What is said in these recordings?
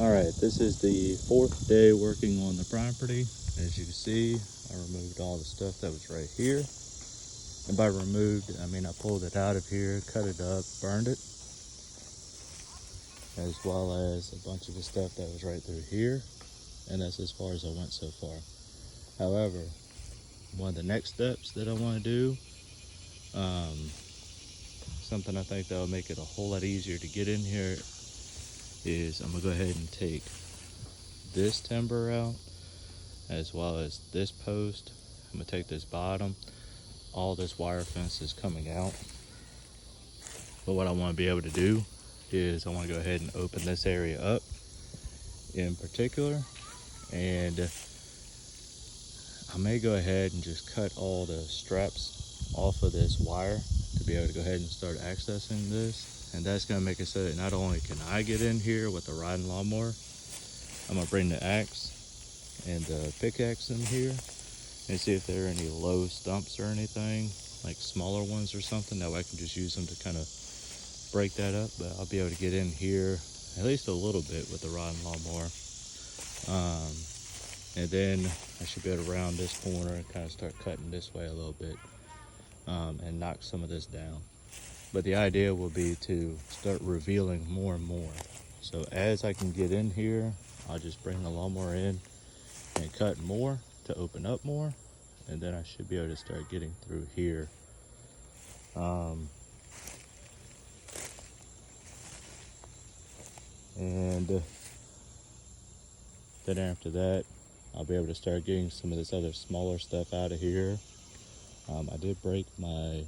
All right, this is the fourth day working on the property. As you can see, I removed all the stuff that was right here. And by removed, I mean I pulled it out of here, cut it up, burned it, as well as a bunch of the stuff that was right through here. And that's as far as I went so far. However, one of the next steps that I want to do, something I think that will make it a whole lot easier to get in here, is I'm gonna go ahead and take this timber out, as well as this post. I'm gonna take this bottom. All this wire fence is coming out. But what I want to be able to do is I want to go ahead and open this area up in particular, and I may go ahead and just cut all the straps off of this wire to be able to go ahead and start accessing this. And that's going to make it so that not only can I get in here with the riding lawnmower, I'm going to bring the axe and the pickaxe in here and see if there are any low stumps or anything, like smaller ones or something. That way I can just use them to kind of break that up. But I'll be able to get in here at least a little bit with the riding lawnmower. And then I should be able to round this corner and kind of start cutting this way a little bit, and knock some of this down. But the idea will be to start revealing more and more. So as I can get in here, I'll just bring the lawnmower in and cut more to open up more, and then I should be able to start getting through here. And then after that, I'll be able to start getting some of this other smaller stuff out of here. I did break my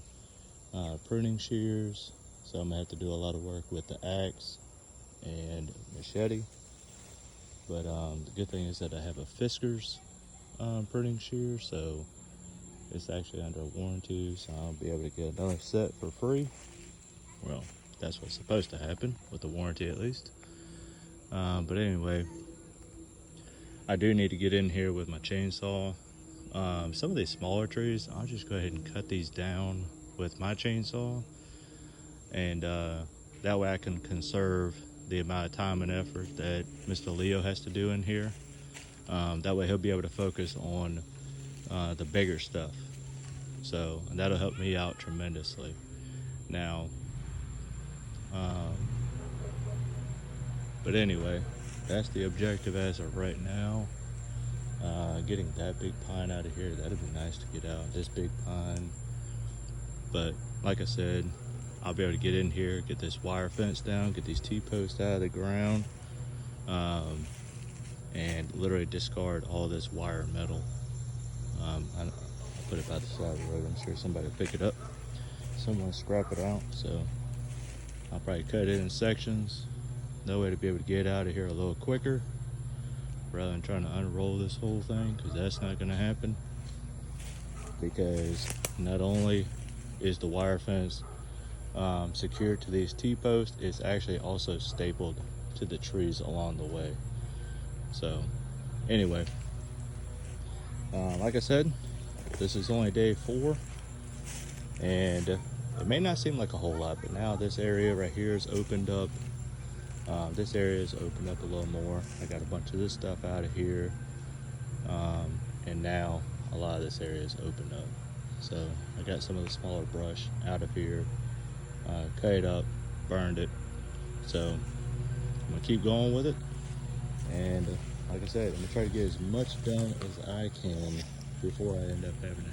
pruning shears, so I'm gonna have to do a lot of work with the axe and machete. But the good thing is that I have a Fiskars pruning shear, so it's actually under warranty, so I'll be able to get another set for free. Well, that's what's supposed to happen with the warranty, at least. But anyway, I do need to get in here with my chainsaw. Some of these smaller trees, I'll just go ahead and cut these down with my chainsaw, and that way I can conserve the amount of time and effort that Mr. Leo has to do in here. That way he'll be able to focus on the bigger stuff. So, and that'll help me out tremendously. Now, but anyway, that's the objective as of right now. Getting that big pine out of here, that'd be nice to get out, this big pine. But like I said, I'll be able to get in here, get this wire fence down, get these T-posts out of the ground, and literally discard all this wire metal. I'll put it by the side of the road. I'm sure somebody will pick it up. Someone will scrap it out, so I'll probably cut it in sections. That way to be able to get out of here a little quicker, rather than trying to unroll this whole thing, because that's not going to happen. Because not only is the wire fence secured to these T-posts, it's actually also stapled to the trees along the way. So anyway, like I said, this is only day 4, and it may not seem like a whole lot, but now this area right here is opened up. This area is opened up a little more. I got a bunch of this stuff out of here, and now a lot of this area is opened up. So I got some of the smaller brush out of here, cut it up, burned it. So I'm gonna keep going with it, and like I said, I'm gonna try to get as much done as I can before I end up having to